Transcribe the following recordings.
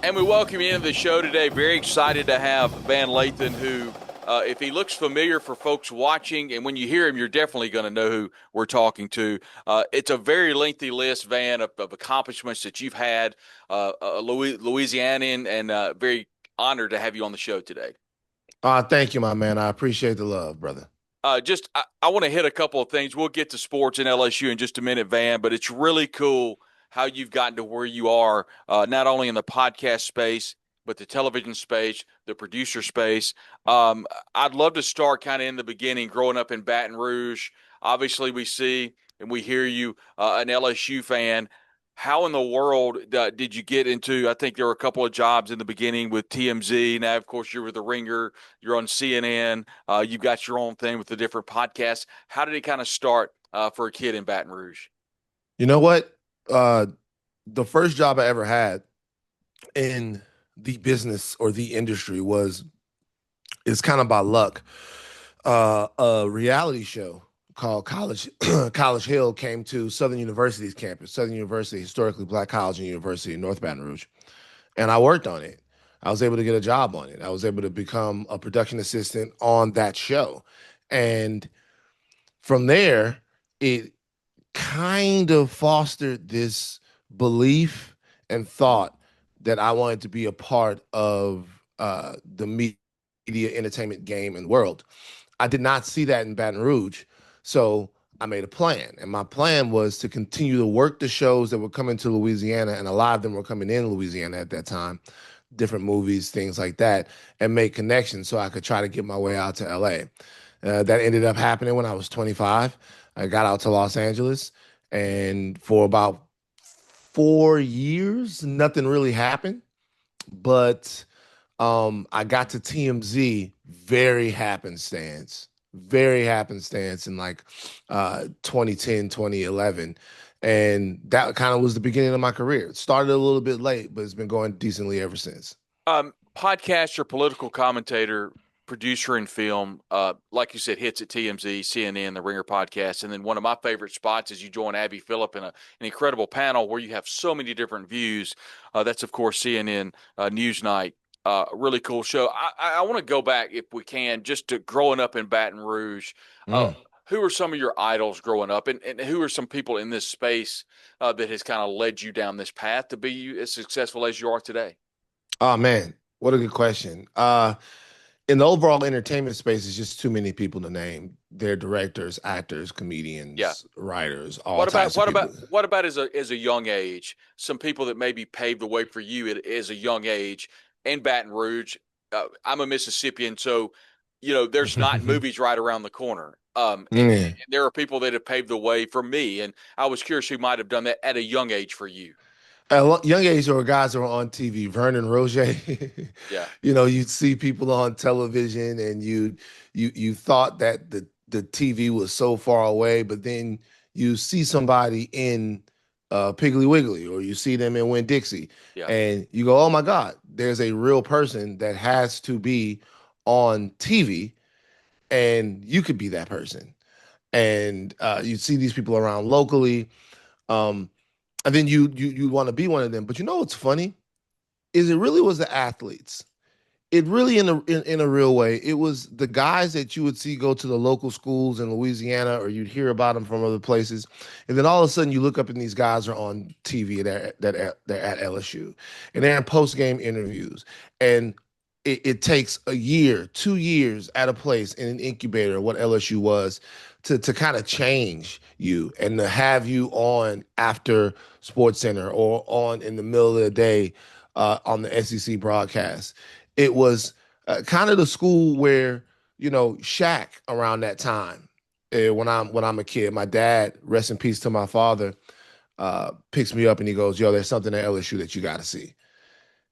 And we welcome you into the show today. Very excited to have Van Lathan, who, if he looks familiar for folks watching, and when you hear him, you're definitely going to know who we're talking to. It's a very lengthy list, Van, of accomplishments that you've had, Louisianian, and very honored to have you on the show today. Thank you, my man. I appreciate the love, brother. I want to hit a couple of things. We'll get to sports and LSU in just a minute, Van, but it's really cool how you've gotten to where you are, not only in the podcast space, but the television space, the producer space. I'd love to start kind of in the beginning, growing up in Baton Rouge. Obviously, we see and we hear you, an LSU fan. How in the world did you get into? I think there were a couple of jobs in the beginning with TMZ. Now, of course, you're with the Ringer. You're on CNN. You've got your own thing with the different podcasts. How did it kind of start for a kid in Baton Rouge? You know what? Uh, the first job I ever had in the business or the industry was it's kind of by luck. A reality show called College Hill came to Southern University's campus, Southern University, historically black college and university in North Baton Rouge, and I worked on it. I was able to get a job on it. I was able to become a production assistant on that show, and from there, it kind of fostered this belief and thought that I wanted to be a part of the media entertainment game and world. I did not see that in Baton Rouge. So I made a plan. And my plan was to continue to work the shows that were coming to Louisiana, and a lot of them were coming in Louisiana at that time, different movies, things like that, and make connections so I could try to get my way out to LA. That ended up happening when I was 25. I got out to Los Angeles, and for about 4 years, nothing really happened. But I got to TMZ very happenstance in like 2010, 2011. And that kind of was the beginning of my career. It started a little bit late, but it's been going decently ever since. Podcaster, political commentator, producer in film, like you said, hits at TMZ, CNN, the Ringer podcast. And then one of my favorite spots is you join Abby Phillip in an incredible panel where you have so many different views. That's, of course, CNN Newsnight. Really cool show. I want to go back, if we can, just to growing up in Baton Rouge. Uh, Mm. who are some of your idols growing up, and who are some people in this space that has kind of led you down this path to be as successful as you are today? Oh man, what a good question. In the overall entertainment space, it's just too many people to name. They're directors, actors, Yeah. comedians, writers, all What about types of what about people. what about as a young age? Some people that maybe paved the way for you as a young age in Baton Rouge. I'm a Mississippian, so there's not movies right around the corner. Yeah. And there are people that have paved the way for me, and I was curious who might have done that at a young age for you. At a young age, there were guys that were on TV. Vernon Roger, Yeah, you'd see people on television, and you thought that the TV was so far away, but then you see somebody in Piggly Wiggly, or you see them in Winn Dixie, yeah. and you go, "Oh my God, there's a real person that has to be on TV, and you could be that person." And you see these people around locally. Um, and then you want to be one of them. But you know what's funny is it really was the athletes. It really in a real way, it was the guys that you would see go to the local schools in Louisiana, or you'd hear about them from other places, and then all of a sudden you look up and these guys are on TV, they're at LSU, and they're in post game interviews, and it takes a year, 2 years at a place in an incubator, what LSU was, to kind of change you and to have you on after Sports Center or on in the middle of the day on the SEC broadcast. It was kind of the school where Shaq around that time. When I'm a kid, my dad, rest in peace to my father, picks me up and he goes, "Yo, there's something at LSU that you got to see,"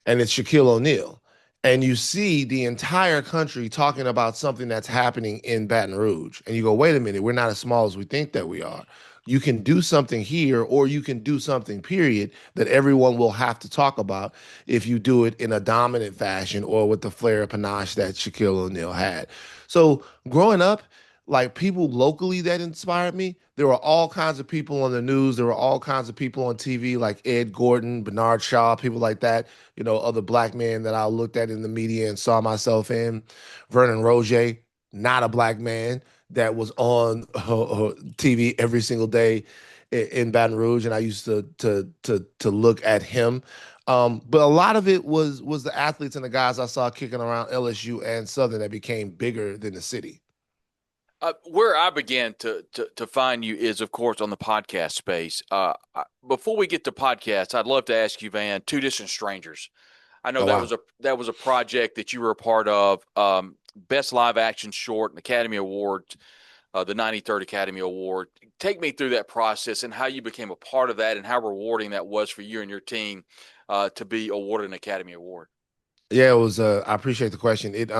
and it's Shaquille O'Neal. And you see the entire country talking about something that's happening in Baton Rouge. And you go, wait a minute, we're not as small as we think that we are. You can do something here, or you can do something, period, that everyone will have to talk about if you do it in a dominant fashion or with the flair of panache that Shaquille O'Neal had. So growing up, like people locally that inspired me. There were all kinds of people on the news. There were all kinds of people on TV, like Ed Gordon, Bernard Shaw, people like that. Other black men that I looked at in the media and saw myself in. Vernon Roger, not a black man that was on TV every single day in Baton Rouge, and I used to look at him. But a lot of it was the athletes and the guys I saw kicking around LSU and Southern that became bigger than the city. Where I began to find you is, of course, on the podcast space. Before we get to podcasts, I'd love to ask you, Van, Two Distant Strangers. I know Oh wow. that was a project that you were a part of. Best live action short, an Academy Award, the 93rd Academy Award. Take me through that process and how you became a part of that, and how rewarding that was for you and your team to be awarded an Academy Award. Yeah, it was. I appreciate the question. It's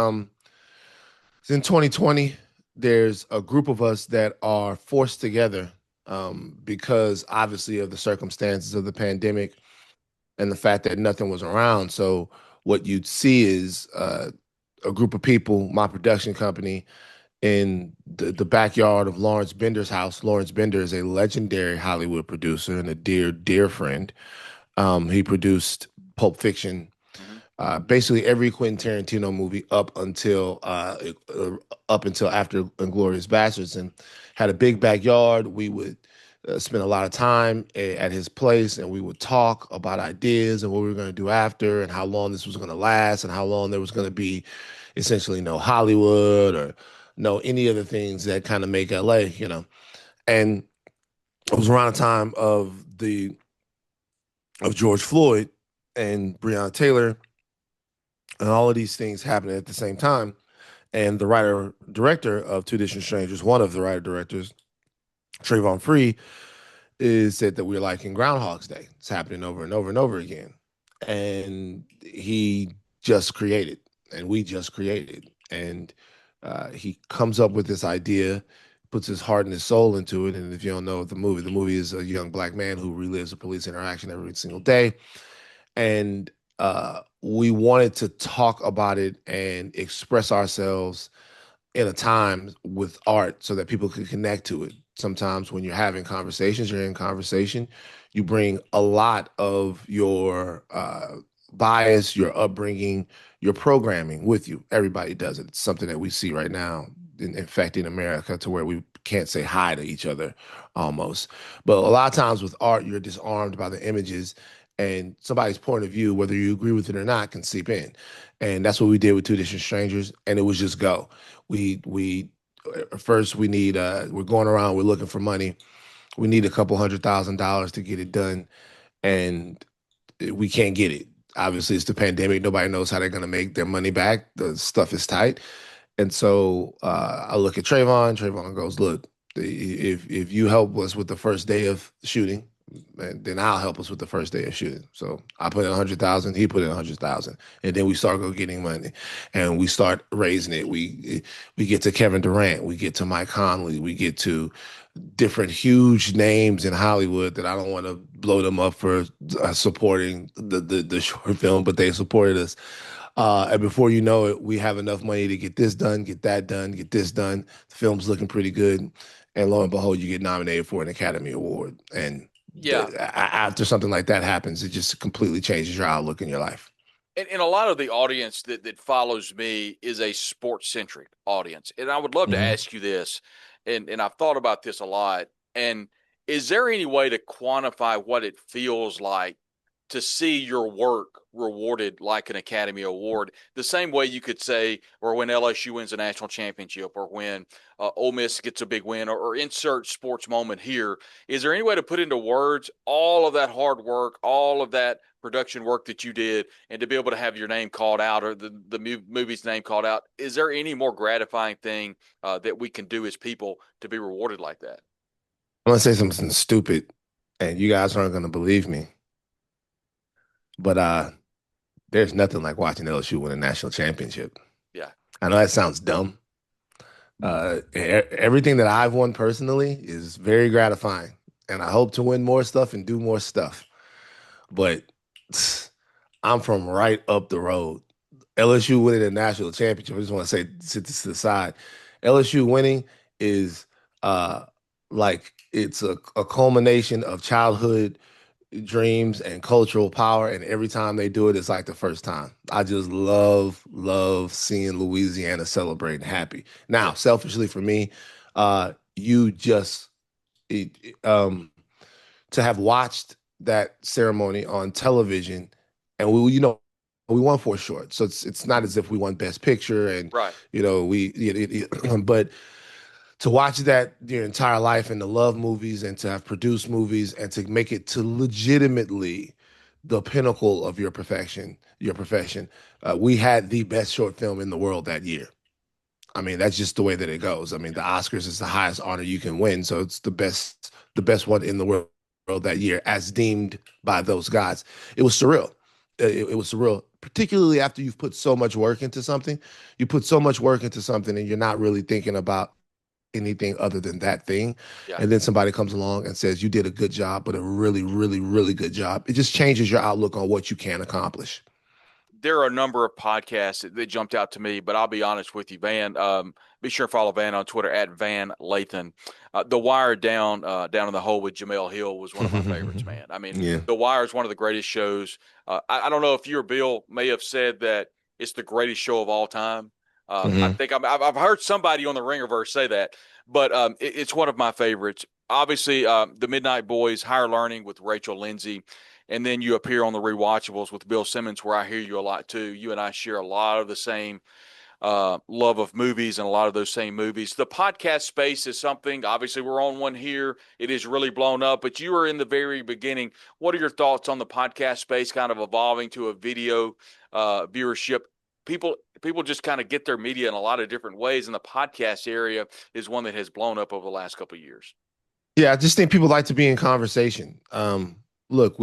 in 2020. There's a group of us that are forced together because obviously of the circumstances of the pandemic and the fact that nothing was around. So what you'd see is a group of people, my production company, in the backyard of Lawrence Bender's house. Lawrence Bender is a legendary Hollywood producer and a dear, dear friend. He produced Pulp Fiction, Mm-hmm. basically every Quentin Tarantino movie up until after Inglourious Basterds, and had a big backyard. We would spend a lot of time at his place, and we would talk about ideas and what we were going to do after, and how long this was going to last, and how long there was going to be essentially no Hollywood or no any of the things that kind of make LA. And it was around the time of George Floyd and Breonna Taylor and all of these things happening at the same time. And the writer director of Two Distant Strangers, one of the writer directors, Trayvon Free, is said that we're like in Groundhog's Day. It's happening over and over and over again. And he just created, and we just created. And he comes up with this idea, puts his heart and his soul into it. And if you don't know the movie is a young black man who relives a police interaction every single day. And we wanted to talk about it and express ourselves in a time with art so that people could connect to it. Sometimes when you're having conversations, you're in conversation, you bring a lot of your bias, your upbringing, your programming with you. Everybody does it. It's something that we see right now, in fact, in America, to where we can't say hi to each other almost. But a lot of times with art, you're disarmed by the images, and somebody's point of view, whether you agree with it or not, can seep in. And that's what we did with Two Distant Strangers, and it was just go. We first we need we're going around, we're looking for money. We need a couple $100,000 to get it done, and we can't get it. Obviously, it's the pandemic. Nobody knows how they're going to make their money back. The stuff is tight. And so I look at Trayvon. Trayvon goes, "Look, if you help us with the first day of shooting, then I'll help us with the first day of shooting." So I put in 100,000. He put in 100,000, and then we start go getting money, and we start raising it. We get to Kevin Durant. We get to Mike Conley. We get to different huge names in Hollywood that I don't want to blow them up for supporting the short film, but they supported us. And before you know it, we have enough money to get this done, get that done, get this done. The film's looking pretty good, and lo and behold, you get nominated for an Academy Award. And Yeah, after something like that happens, it just completely changes your outlook in your life. and a lot of the audience that follows me is a sports centric audience, and I would love to Hmm. ask you this, and I've thought about this a lot. And is there any way to quantify what it feels like to see your work rewarded like an Academy Award, the same way you could say, or when LSU wins a national championship, or when Ole Miss gets a big win, or insert sports moment here? Is there any way to put into words all of that hard work, all of that production work that you did, and to be able to have your name called out, or the movie's name called out? Is there any more gratifying thing that we can do as people to be rewarded like that? I'm gonna say something stupid, and you guys aren't gonna believe me, but there's nothing like watching LSU win a national championship. Yeah. I know that sounds dumb. Everything that I've won personally is very gratifying, and I hope to win more stuff and do more stuff. But I'm from right up the road. LSU winning a national championship. I just want to say, sit this to the side. LSU winning is uh like it's a culmination of childhood dreams and cultural power, and every time they do it, it's like the first time. I just love seeing Louisiana celebrate and happy. Yeah. Now, selfishly for me, you just to have watched that ceremony on television, and we won for short, so it's not as if we won Best Picture, and Right. but to watch that your entire life and to love movies and to have produced movies and to make it to legitimately the pinnacle of your profession. We had the best short film in the world that year. I mean, that's just the way that it goes. I mean, Yeah. the Oscars is the highest honor you can win, so it's the best one in the world that year, as deemed by those guys. It was surreal. It was surreal, particularly after you've put so much work into something. You put so much work into something, and you're not really thinking about anything other than that thing. Yeah. And then somebody comes along and says you did a good job, but a really, really, really good job. It just changes your outlook on what you can accomplish. There are a number of podcasts that jumped out to me, but I'll be honest with you, Van. Be sure to follow Van on Twitter at Van Lathan. The Wire down in the hole with Jamel Hill was one of my favorites, man. I mean, Yeah. The Wire is one of the greatest shows. I don't know if you or Bill may have said that it's the greatest show of all time. I Hmm. think I've heard somebody on the Ringerverse say that, but it's one of my favorites. Obviously, the Midnight Boys, Higher Learning with Rachel Lindsay, and then you appear on the rewatchables with Bill Simmons, where I hear you a lot too. You and I share a lot of the same love of movies and a lot of those same movies. The podcast space is something. Obviously, we're on one here. It is really blown up, but you were in the very beginning. What are your thoughts on the podcast space, kind of evolving to a video viewership? People just kind of get their media in a lot of different ways, and the podcast area is one that has blown up over the last couple of years. Yeah, I just think people like to be in conversation. Look,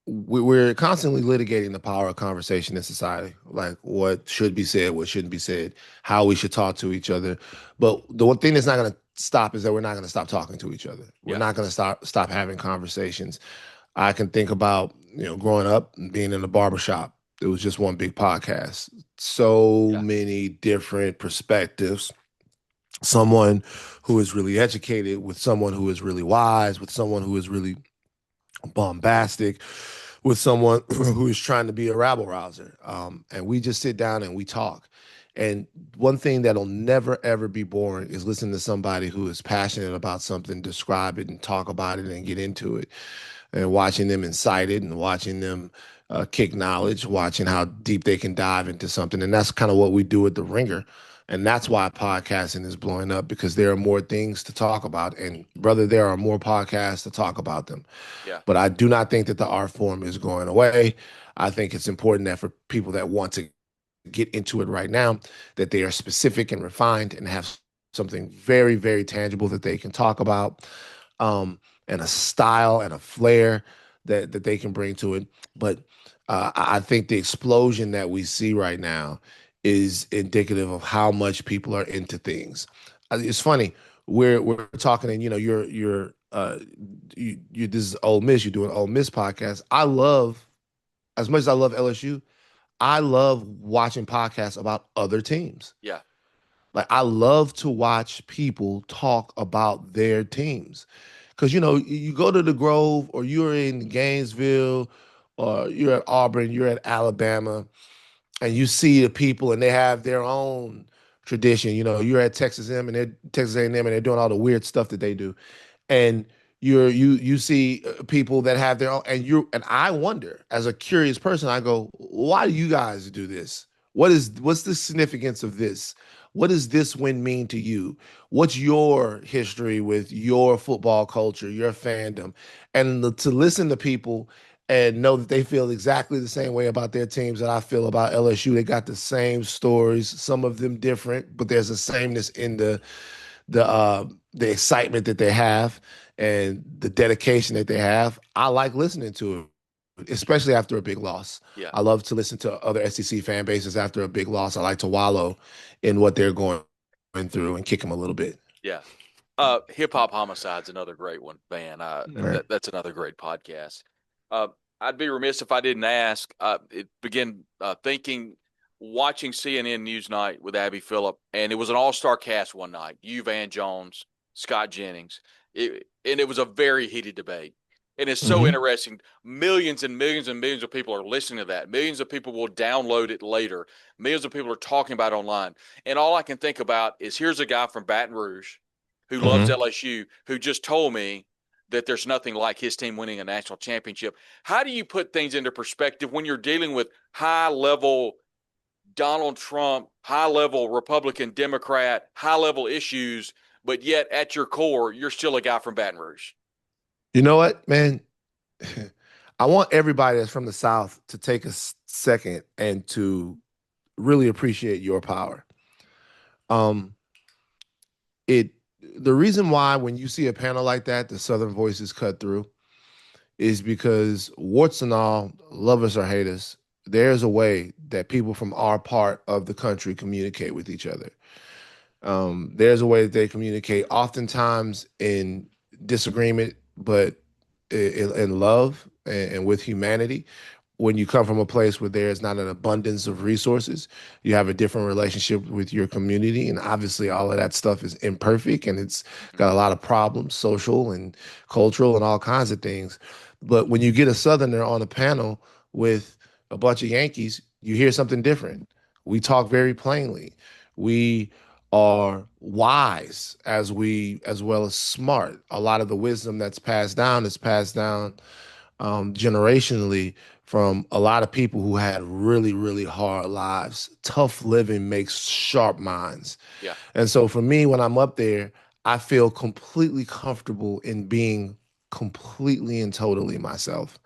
we're constantly litigating the power of conversation in society, like what should be said, what shouldn't be said, how we should talk to each other. But the one thing that's not going to stop is that we're not going to stop talking to each other. We're Yeah, not going to stop having conversations. I can think about growing up and being in a barbershop. It was just one big podcast. So yeah, many different perspectives. Someone who is really educated with someone who is really wise, with someone who is really bombastic, with someone who is trying to be a rabble rouser. And we just sit down and we talk. And one thing that'll never ever be boring is listening to somebody who is passionate about something, describe it and talk about it and get into it, and watching them incite it and watching them kick knowledge, watching how deep they can dive into something. And that's kind of what we do at The Ringer. And that's why podcasting is blowing up, because there are more things to talk about. And brother, there are more podcasts to talk about them. yeah, But I do not think that the art form is going away. I think it's important that for people that want to get into it right now, that they are specific and refined and have something very, very tangible that they can talk about, and a style and a flair that they can bring to it. But I think the explosion that we see right now is indicative of how much people are into things. It's funny. We're talking, and you this is Ole Miss. You're doing Ole Miss podcast. I love, as much as I love LSU, I love watching podcasts about other teams. yeah, Like I love to watch people talk about their teams. Cause you go to the Grove, or you're in Gainesville, or you're at Auburn, you're at Alabama, and you see the people and they have their own tradition. You're at Texas A&M, and they're Texas A&M, and they're doing all the weird stuff that they do. And you see people that have their own, and I wonder, as a curious person, I go, why do you guys do this? What's the significance of this? What does this win mean to you? What's your history with your football culture, your fandom? And to listen to people and know that they feel exactly the same way about their teams that I feel about LSU. They got the same stories, some of them different, but there's a sameness in the uh the excitement that they have and the dedication that they have. I like listening to it, especially after a big loss. yeah, I love to listen to other SEC fan bases after a big loss. I like to wallow in what they're going through and kick them a little bit. yeah. Hip Hop Homicide's another great one, man. Right. That's another great podcast. Uh, I'd be remiss if I didn't ask. It begin thinking watching CNN Newsnight with Abby Phillip, and it was an all-star cast one night. You, Van Jones, Scott Jennings, and it was a very heated debate. And it's so Hmm. interesting. Millions and millions and millions of people are listening to that. Millions of people will download it later. Millions of people are talking about it online. And all I can think about is here's a guy from Baton Rouge who loves Hmm. LSU who just told me that there's nothing like his team winning a national championship. How do you put things into perspective when you're dealing with high level Donald Trump, high level Republican, Democrat, high level issues, but yet at your core, you're still a guy from Baton Rouge? You know what, man? I want everybody that's from the South to take a second and to really appreciate your power. Um, it the reason why when you see a panel like that, the Southern voices cut through is because warts and all, love us or hate us, there's a way that people from our part of the country communicate with each other. There's a way that they communicate, oftentimes in disagreement, but in love and with humanity. When you come from a place where there's not an abundance of resources, you have a different relationship with your community. And obviously, all of that stuff is imperfect and it's Mm-hmm. got a lot of problems, social and cultural and all kinds of things. But when you get a Southerner on a panel with a bunch of Yankees, you hear something different. We talk very plainly. We are wise as well as smart. A lot of the wisdom that's passed down is passed down generationally from a lot of people who had really, really hard lives. Tough living makes sharp minds. Yeah. And so for me, when I'm up there, I feel completely comfortable in being completely and totally myself.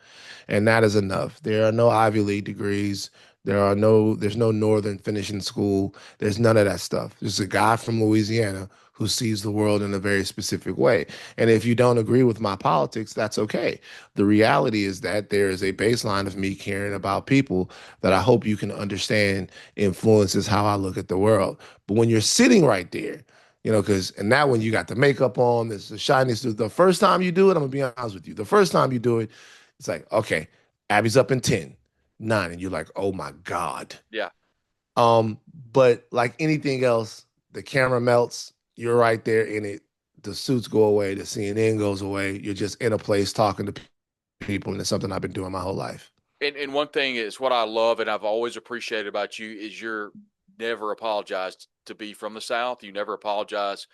And that is enough. There are no Ivy League degrees. There's no Northern finishing school. There's none of that stuff. There's a guy from Louisiana who sees the world in a very specific way. And if you don't agree with my politics, that's okay. The reality is that there is a baseline of me caring about people that I hope you can understand influences how I look at the world. But when you're sitting right there, because and now when you got the makeup on, there's the shyness. The first time you do it, I'm gonna be honest with you. The first time you do it, it's like, okay, Abby's up in 10, 9, and you're like, oh my God. Yeah. Um, but like anything else, the camera melts, you're right there in it. The suits go away, the CNN goes away. You're just in a place talking to people, and it's something I've been doing my whole life. And one thing is what I love and I've always appreciated about you is you're never apologized to be from the South. You never apologize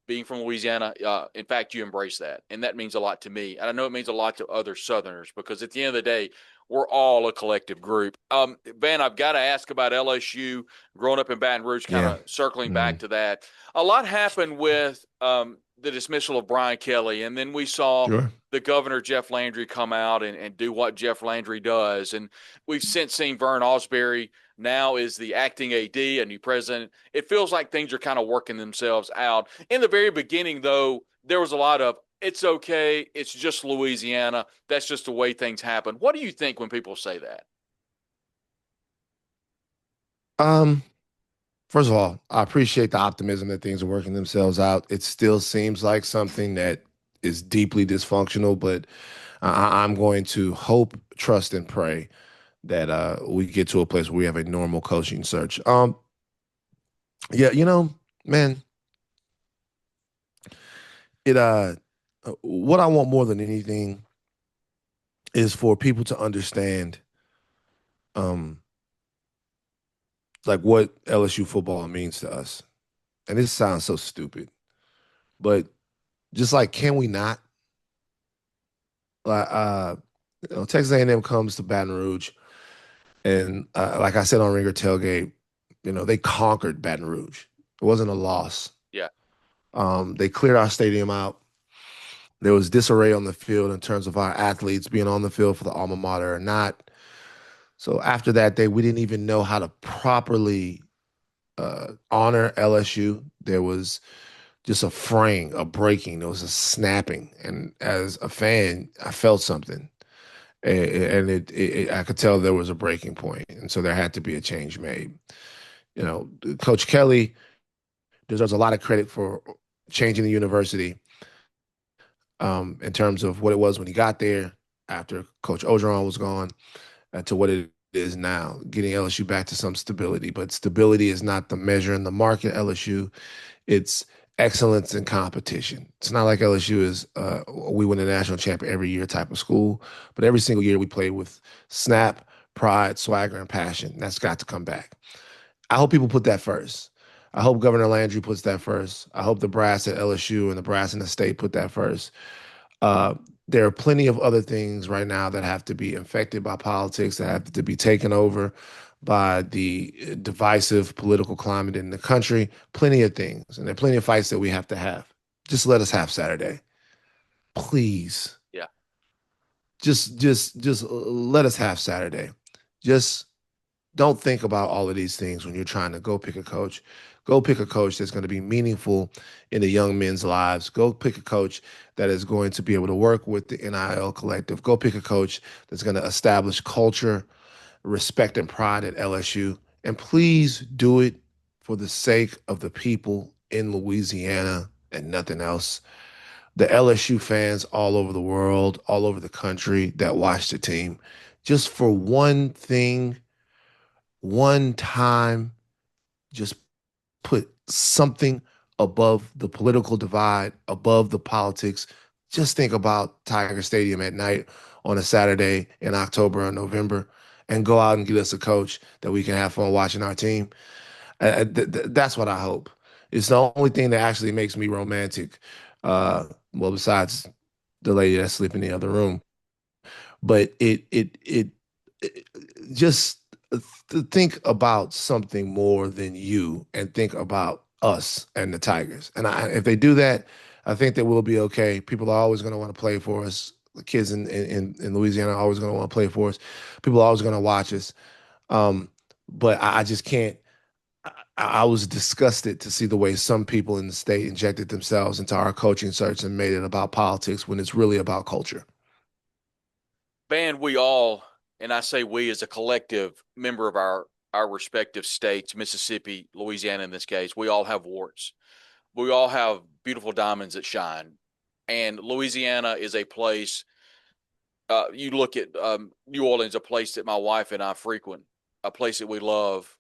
being from Louisiana. In fact, you embrace that, and that means a lot to me. And I know it means a lot to other Southerners because at the end of the day, we're all a collective group. Van, I've got to ask about LSU. Growing up in Baton Rouge, kind Yeah. of circling back Mm, to that. A lot happened with the dismissal of Brian Kelly, and then we saw sure. the governor Jeff Landry come out and do what Jeff Landry does, and we've since seen Vern Osbury now is the acting AD, a new president. It feels like things are kind of working themselves out. In the very beginning, though, there was a lot of it's okay, it's just Louisiana. That's just the way things happen. What do you think when people say that? Um, First of all, I appreciate the optimism that things are working themselves out. It still seems like something that is deeply dysfunctional, but I'm going to hope, trust, and pray that we get to a place where we have a normal coaching search. Yeah, man, it what I want more than anything is for people to understand um like what LSU football means to us. And this sounds so stupid, but just like can we not like Texas A&M comes to Baton Rouge and like I said on Ringer Tailgate, they conquered Baton Rouge. It wasn't a loss. Yeah, They cleared our stadium out. There was disarray on the field in terms of our athletes being on the field for the alma mater or not. So after that day, we didn't even know how to properly honor LSU. There was just a fraying, a breaking, there was a snapping. And as a fan, I felt something. And I could tell there was a breaking point. And so there had to be a change made. Coach Kelly deserves a lot of credit for changing the university in terms of what it was when he got there after Coach Ogeron was gone to what it is now, getting LSU back to some stability. But stability is not the measure in the market. LSU, it's excellence in competition. It's not like LSU is we win a national champ every year type of school, but every single year we play with snap, pride, swagger, and passion. That's got to come back. I hope people put that first. I hope Governor Landry puts that first. I hope the brass at LSU and the brass in the state put that first. Uh, there are plenty of other things right now that have to be infected by politics, that have to be taken over by the divisive political climate in the country. Plenty of things, and there are plenty of fights that we have to have. Just let us have Saturday, please. Yeah. Just let us have Saturday. Just don't think about all of these things when you're trying to go pick a coach. Go pick a coach that's going to be meaningful in the young men's lives. Go pick a coach that is going to be able to work with the NIL collective. Go pick a coach that's going to establish culture, respect, and pride at LSU. And please do it for the sake of the people in Louisiana and nothing else. The LSU fans all over the world, all over the country that watch the team, just for one thing, one time, just put something above the political divide, above the politics. Just think about Tiger Stadium at night on a Saturday in October or November and go out and get us a coach that we can have fun watching our team. That's what I hope. It's the only thing that actually makes me romantic. Well, besides the lady that's sleeping in the other room, but it just to think about something more than you and think about us and the Tigers. And if they do that, I think that we'll be okay. People are always going to want to play for us. The kids in Louisiana are always going to want to play for us. People are always going to watch us. Um, but I just can't. I was disgusted to see the way some people in the state injected themselves into our coaching search and made it about politics when it's really about culture. Van, we all, and I say we as a collective member of our respective states, Mississippi, Louisiana in this case, we all have warts. We all have beautiful diamonds that shine. And Louisiana is a place, you look at New Orleans, a place that my wife and I frequent, a place that we love.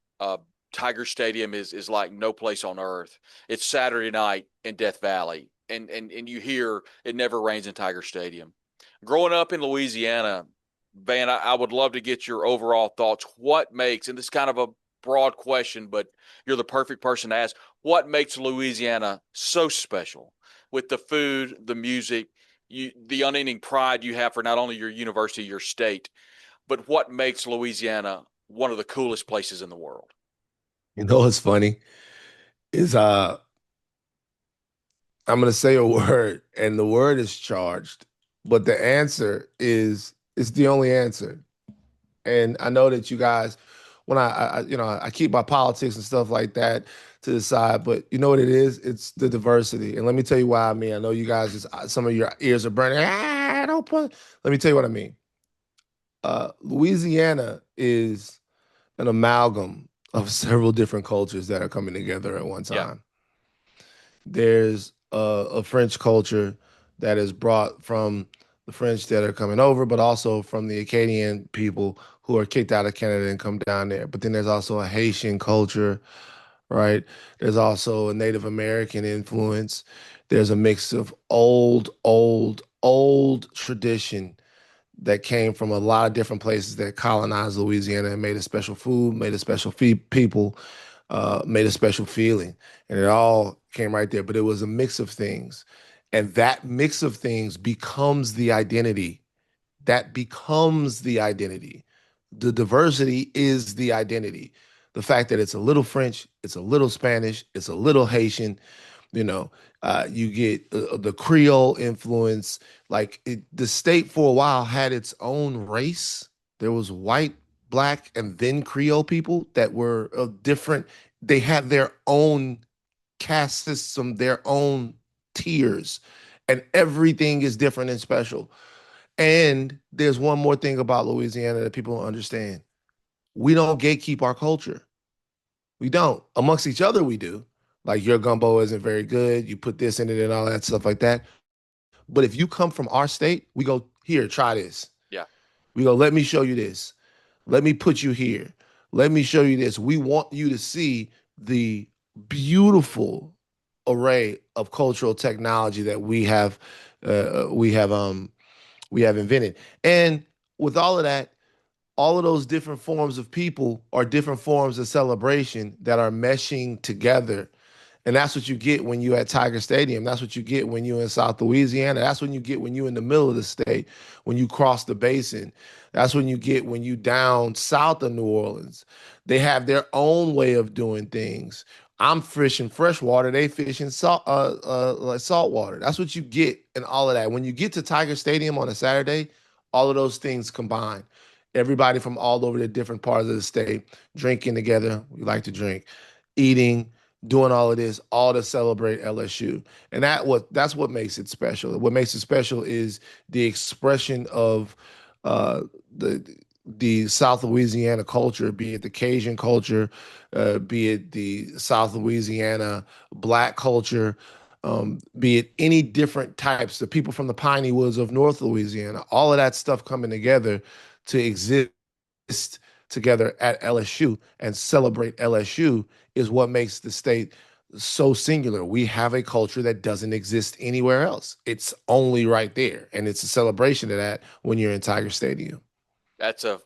Tiger Stadium is like no place on earth. It's Saturday night in Death Valley, and you hear it never rains in Tiger Stadium. Growing up in Louisiana, Van, I would love to get your overall thoughts. What makes, and this is kind of a broad question, but you're the perfect person to ask, what makes Louisiana so special with the food, the music, the unending pride you have for not only your university, your state, but what makes Louisiana one of the coolest places in the world? You know what's funny is I'm gonna say a word, and the word is charged, but the answer is it's the only answer. And I know that you guys, when I keep my politics and stuff like that to the side, but you know what it is? It's the diversity. And let me tell you why I mean. I know you guys, some of your ears are burning. Don't put. Let me tell you what I mean. Louisiana is an amalgam of several different cultures that are coming together at one Yeah. time. There's a French culture that is brought from the French that are coming over, but also from the Acadian people who are kicked out of Canada and come down there. But then there's also a Haitian culture, right? There's also a Native American influence. There's a mix of old tradition that came from a lot of different places that colonized Louisiana and made a special food, made a special people, made a special feeling. And it all came right there. But it was a mix of things. And that mix of things becomes the identity. That becomes the identity. The diversity is the identity. The fact that it's a little French, it's a little Spanish, it's a little Haitian, you know, you get the Creole influence. The state for a while had its own race. There was white, black, and then Creole people that were different. They had their own caste system, their own tiers, and everything is different and special. And there's one more thing about Louisiana that people don't understand. We don't gatekeep our culture. We don't. Amongst each other, we do. Like your gumbo isn't very good. You put this in it and all that stuff like that. But if you come from our state, we go, here, try this. Yeah. We go, let me show you this. Let me put you here. Let me show you this. We want you to see the beautiful array of cultural technology that uh, we have um we have invented. And with all of those different forms of people are different forms of celebration that are meshing together. And that's what you get when you at Tiger Stadium. That's what you get when you in South Louisiana. That's when you get when you in the middle of the state, when you cross the basin. That's when you get when you down south of New Orleans. They have their own way of doing things. I'm fishing freshwater. They fishing like salt water. That's what you get in all of that. When you get to Tiger Stadium on a Saturday, all of those things combine. Everybody from all over the different parts of the state drinking together. We like to drink, eating, doing all of this, all to celebrate LSU. And that's what makes it special. What makes it special is the expression of uh, the South Louisiana culture, be it the Cajun culture, be it the South Louisiana Black culture, be it any different types, the people from the piney woods of North Louisiana, all of that stuff coming together to exist together at LSU and celebrate LSU is what makes the state so singular. We have a culture that doesn't exist anywhere else. It's only right there. And it's a celebration of that when you're in Tiger Stadium. That's a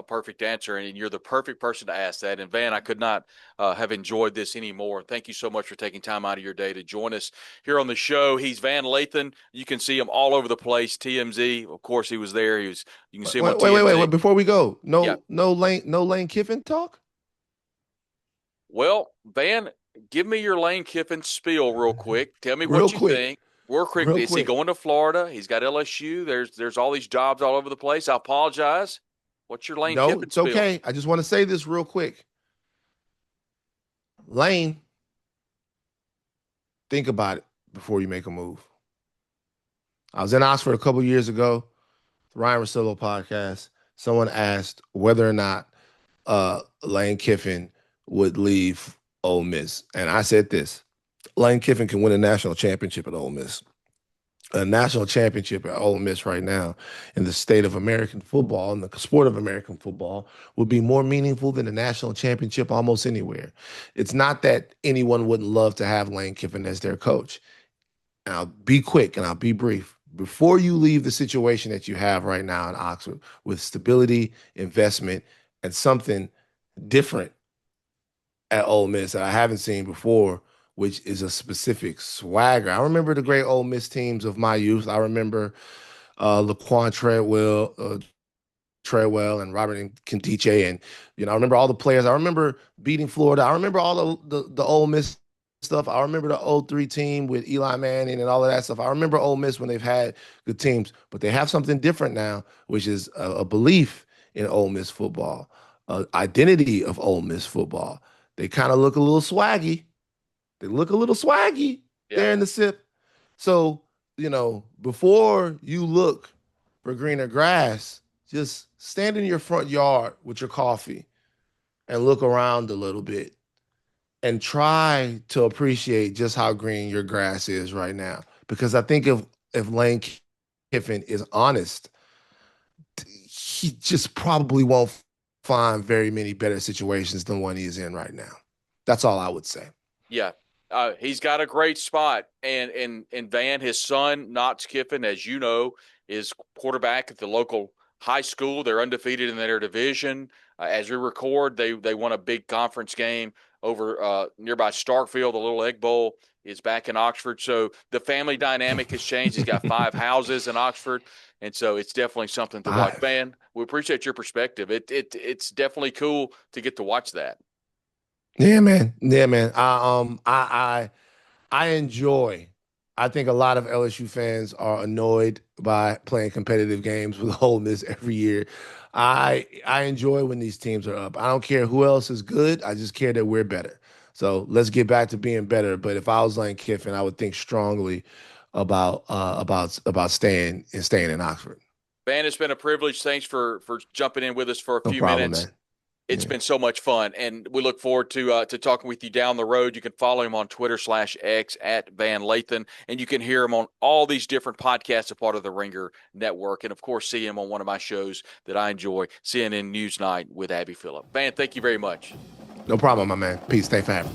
perfect answer, and you're the perfect person to ask that. And Van, I could not have enjoyed this anymore. Thank you so much for taking time out of your day to join us here on the show. He's Van Lathan. You can see him all over the place. TMZ, of course, he was there. He was. You can see him on Wait. TMZ. Before we go, Yeah. no Lane Kiffin talk. Well, Van, give me your Lane Kiffin spiel real quick. Tell me Real what you quick, think. Real quick, real is he quick. going to Florida? He's got LSU. There's all these jobs all over the place. I apologize. What's your Lane No, Kiffin it's spiel? okay. I just want to say this real quick. Lane, think about it before you make a move. I was in Oxford a couple years ago, the Ryan Russillo podcast. Someone asked whether or not Lane Kiffin would leave Ole Miss. And I said this: Lane Kiffin can win a national championship at Ole Miss. A national championship at Ole Miss right now in the state of American football and the sport of American football would be more meaningful than a national championship almost anywhere. It's not that anyone wouldn't love to have Lane Kiffin as their coach. And I'll be quick and I'll be brief. Before you leave the situation that you have right now in Oxford with stability, investment, and something different at Ole Miss that I haven't seen before, which is a specific swagger. I remember the great Ole Miss teams of my youth. I remember Laquan Treadwell and Robert and Kintiche, and I remember all the players. I remember beating Florida. I remember all the Ole Miss stuff. I remember the '03 team with Eli Manning and all of that stuff. I remember Ole Miss when they've had good teams, but they have something different now, which is a belief in Ole Miss football, identity of Ole Miss football. They kind of look a little swaggy. They look a little swaggy Yeah. there in the sip. So, before you look for greener grass, just stand in your front yard with your coffee and look around a little bit and try to appreciate just how green your grass is right now. Because I think if Lane Kiffin is honest, he just probably won't find very many better situations than one he's in right now. That's all I would say. Yeah. He's got a great spot. And Van, his son, Knox Kiffin, as you know, is quarterback at the local high school. They're undefeated in their division. As we record, they won a big conference game over nearby Starkville. The Little Egg Bowl is back in Oxford. So the family dynamic has changed. He's got 5 houses in Oxford. And so it's definitely something to watch. Five. Van, we appreciate your perspective. It's definitely cool to get to watch that. Yeah, man. Yeah, man. I enjoy. I think a lot of LSU fans are annoyed by playing competitive games with Ole Miss every year. I enjoy when these teams are up. I don't care who else is good. I just care that we're better. So let's get back to being better. But if I was Lane Kiffin, I would think strongly about staying in Oxford. Van, it's been a privilege. Thanks for jumping in with us for a No few problem, minutes. man. It's been so much fun, and we look forward to talking with you down the road. You can follow him on Twitter/X at Van Lathan, and you can hear him on all these different podcasts, a part of the Ringer Network, and of course, see him on one of my shows that I enjoy, CNN Newsnight with Abby Phillip. Van, thank you very much. No problem, my man. Peace. Stay fab.